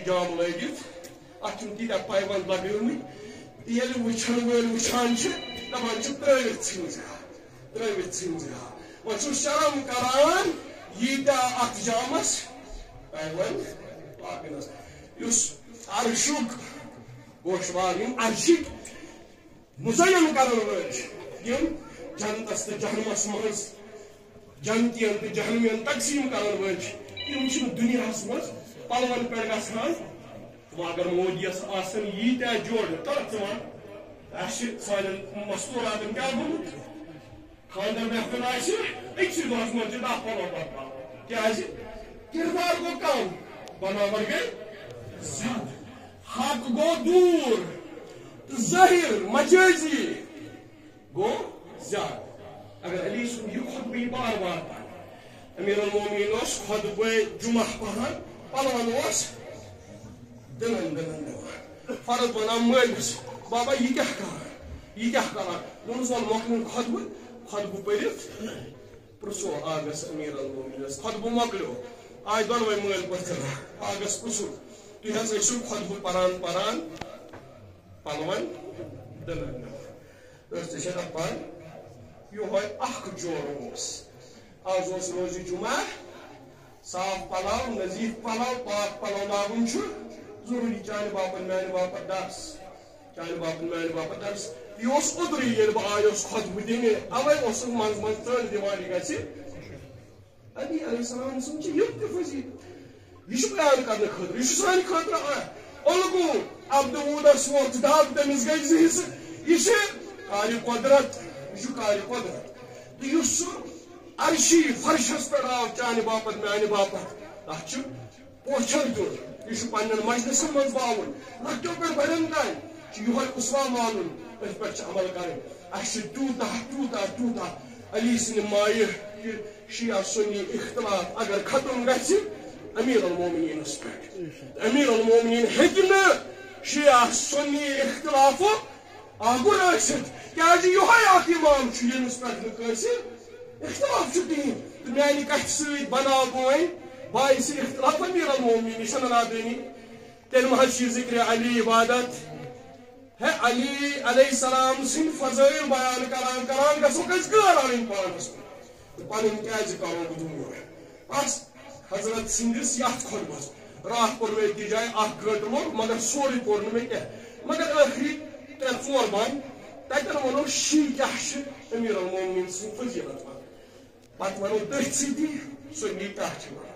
جام لگت ات تیتہ پیوند لگمت یل وچھن ول وچھان دپان ترٲوِتھ ژھٕنۍ زِ وۄنۍ چھُ شرم کران ییٖتیٛاہ اتھ جامس پیوند لاگنس یُس عرشُک گوشوار یِم عرشِک مزین کرن وٲلۍ چھِ یِم جنتس تہٕ جہنمس منٛز جنتین تہٕ جہنمین تقسیٖم کرن وٲلۍ چھِ تِم چھِنہٕ دُنیاہس منٛز پلون پٮ۪ٹھ گژھان اگر مودیس آسن ییٖتیٛاہ جوڑ تر ژٕ ون اسہِ سانٮ۪ن مستوٗراتن کیٛاہ گوٚمُت خاندر محفل آسہِ أکسٕے دۄہس منٛز چھِ 10 پلو بدلاوان کیٛازِ کردار گوٚو کم بناوٹ گٔے زیادٕ حق گوٚو دوٗر تہٕ ظٲہِر مجٲزی گوٚو زیادٕ اگر علی سُنٛد یہِ خۄطبہٕ بار بار پرِ امیر المومنین اوس خۄطبہٕ جمعہ پران پلون اوس دنن دِوان فرض بنان مٲلِس بابا یہِ کیٛاہ کران دوٚپمس وَل مۄکلن خۄطبہٕ پٔرِتھ پرٛژھو آگس امیر المومنینس خۄطبہٕ مۄکلیو آے دۄنوے مٲلۍ پٔتھر آگس پرٛژھُن تُہۍ حظ ٲسِو خۄطبہٕ پران پلون دنن دِوان ژےٚ چھےٚ تتھ پاے یہوے اکھ جورٕ اوس آز اوس روزِ جمعہ صاف پلو نظیف پلو پاک پلو لاگُن چھُ ضروٗری چانہِ باپتھ میانہِ باپتھ درس یہِ اوس اوٚدرٕے ییٚلہِ بہٕ آیوس خۄطبہٕ دِنہِ اوے اوسُکھ منٛزٕ منٛزٕ ژٔلۍ دِوان یہِ گژھِ علی علیہ السلام سُنٛد چھِ یِم تہِ فضیٖلت یہِ چھُ بیان کرنہٕ خٲطرٕ یہِ چھُ سانہِ خٲطرٕ اُلگوٗ عبدالوٗدس ووٚتھ دب تٔمِس گٔے 2 حِصہٕ یہِ چھِ کارِ قۄدرت تہٕ یُس سُہ عرشی فرشس پٮ۪ٹھ آو چانہِ باپتھ میانہِ باپتھ تتھ چھُ پوچھر دیُن یہِ چھُ پننٮ۪ن مجلسن منٛز باوُن لۄکٹیو پٮ۪ٹھ بڑٮ۪ن تانۍ چھُ یِہوے اُسوا مانُن أتھۍ پٮ۪ٹھ چھِ عمل کرٕنۍ اسہِ چھُ تیوٗتاہ علی سٕنٛدِ مایہِ کہِ شیعہ سُنی اختلاف اگر ختم گژھِ امیر المومنینس پٮ۪ٹھ امیر المومنین ہیٚکہِ نہٕ شیعہ سُنی اختلافُک آگُر ٲسِتھ کیٛازِ یِہوے اکھ امام چھُ ییٚمِس پٮ۪ٹھ نہٕ کٲنٛسہِ اختلاف چھُ کِہیٖنۍ تہٕ میانہِ کتھِ سۭتۍ بناو بہٕ وۄنۍ باعث اختلاف امیر المومنین چھَنہٕ نادٲنی تیٚلہِ ما حظ چھِ ذِکرِ علی عبادت ہے علی علیہ السلام سٕنٛدۍ فضٲیل بیان کران گژھو أسۍ غٲر اَنٕنۍ پانس کُن پنٕنۍ کیٛازِ کرو بہٕ دوٗر بس حضرت سٕنٛدِس یتھ خۄطبس راتھ کوٚر مےٚ أکِس جایہِ 1 گٲنٛٹہٕ لوٚگ مگر سورُے پوٚر نہٕ مےٚ کینٛہہ مگر ٲخری 3-4 بنٛد تتٮ۪ن ونو شی کیٛاہ چھِ امیر المومنین سٕنٛز فضیٖلت پتہٕ ونو تٔتھۍ سۭتی سُہ نی کتھ